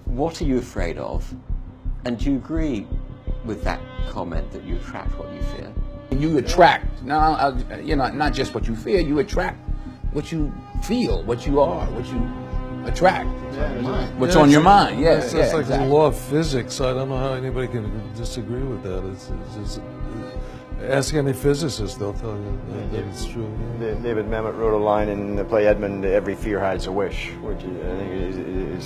What are you afraid of? And do you agree with that comment that you attract what you fear? You attract, not just what you fear, you attract what you feel, what you are, what you attract. What's on your mind, It's like the law of physics. I don't know how anybody can disagree with that. It's ask any physicist, they'll tell you that it's true. David Mamet wrote a line in the play Edmund, "Every fear hides a wish," which I think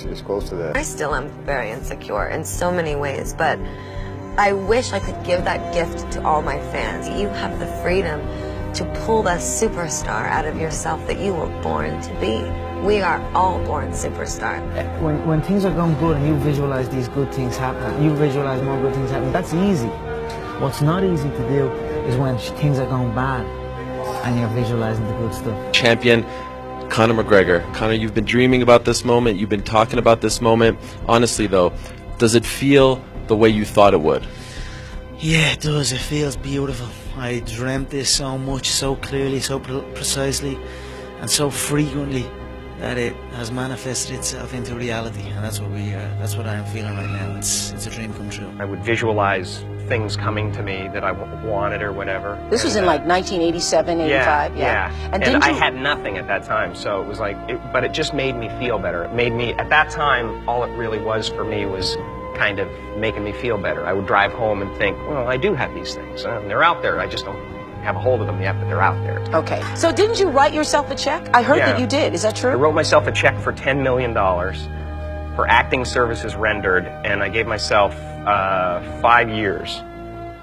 is close to that. I still am very insecure in so many ways, but I wish I could give that gift to all my fans. You have the freedom to pull the superstar out of yourself that you were born to be. We are all born superstars. When things are going good and you visualize these good things happen, you visualize more good things happen, that's easy. What's not easy to do is when things are going bad and you're visualizing the good stuff. Champion Conor McGregor. Conor, you've been dreaming about this moment. You've been talking about this moment. Honestly, though, does it feel the way you thought it would? Yeah, it does. It feels beautiful. I dreamt this so much, so clearly, so precisely, and so frequently that it has manifested itself into reality, and that's what I'm feeling right now. It's a dream come true. I would visualize things coming to me that I wanted or whatever. This was in like 1987, 85, yeah. And I had nothing at that time, so it was like, but it just made me feel better. It made me, at that time, all it really was for me was kind of making me feel better. I would drive home and think, well, I do have these things, and they're out there. I just don't have a hold of them yet, but they're out there. Okay. So didn't you write yourself a check? I heard that you did. Is that true? I wrote myself a check for $10 million for acting services rendered, and I gave myself 5 years,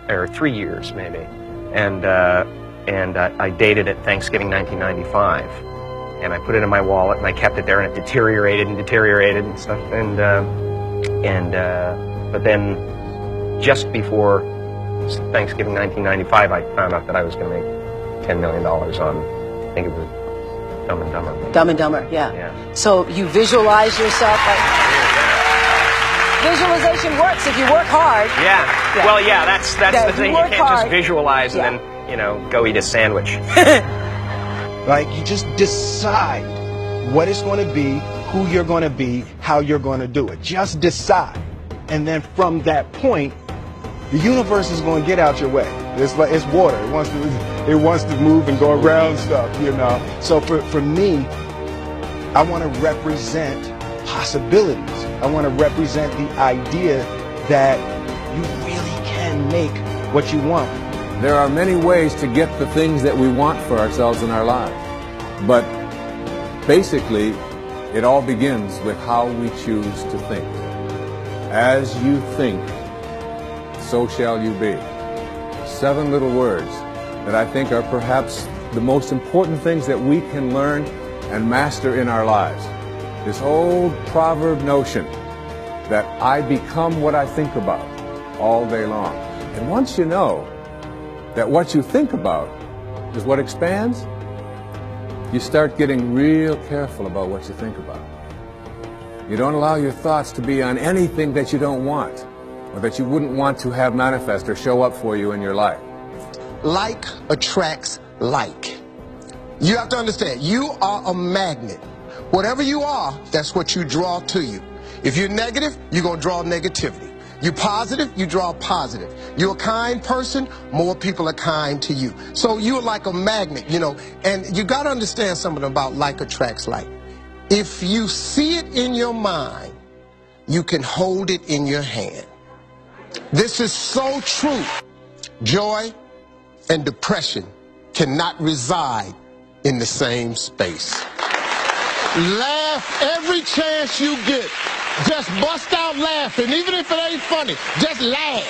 or 3 years maybe, and I dated it Thanksgiving 1995, and I put it in my wallet and I kept it there, and it deteriorated and stuff, but then just before Thanksgiving 1995, I found out that I was going to make $10 million on, I think it was Dumb and Dumber. Dumb and Dumber, yeah. So you visualize yourself like... Visualization works if you work hard. Yeah. Well, yeah, that's the thing. You can't just visualize and then, go eat a sandwich. Like, you just decide what it's going to be, who you're going to be, how you're going to do it. Just decide. And then from that point, the universe is going to get out your way. It's like, it's water. It wants to move and go around stuff, So for me, I want to represent possibilities. I want to represent the idea that you really can make what you want. There are many ways to get the things that we want for ourselves in our lives. But basically, it all begins with how we choose to think. As you think, so shall you be. 7 little words that I think are perhaps the most important things that we can learn and master in our lives. This old proverb notion that I become what I think about all day long. And once you know that what you think about is what expands, you start getting real careful about what you think about. You don't allow your thoughts to be on anything that you don't want or that you wouldn't want to have manifest or show up for you in your life. Like attracts like. You have to understand, you are a magnet. Whatever you are, that's what you draw to you. If you're negative, you're going to draw negativity. You're positive, you draw positive. You're a kind person, more people are kind to you. So you're like a magnet, and you got to understand something about like attracts like. If you see it in your mind, you can hold it in your hand. This is so true. Joy and depression cannot reside in the same space. Laugh every chance you get. Just bust out laughing, even if it ain't funny. Just laugh.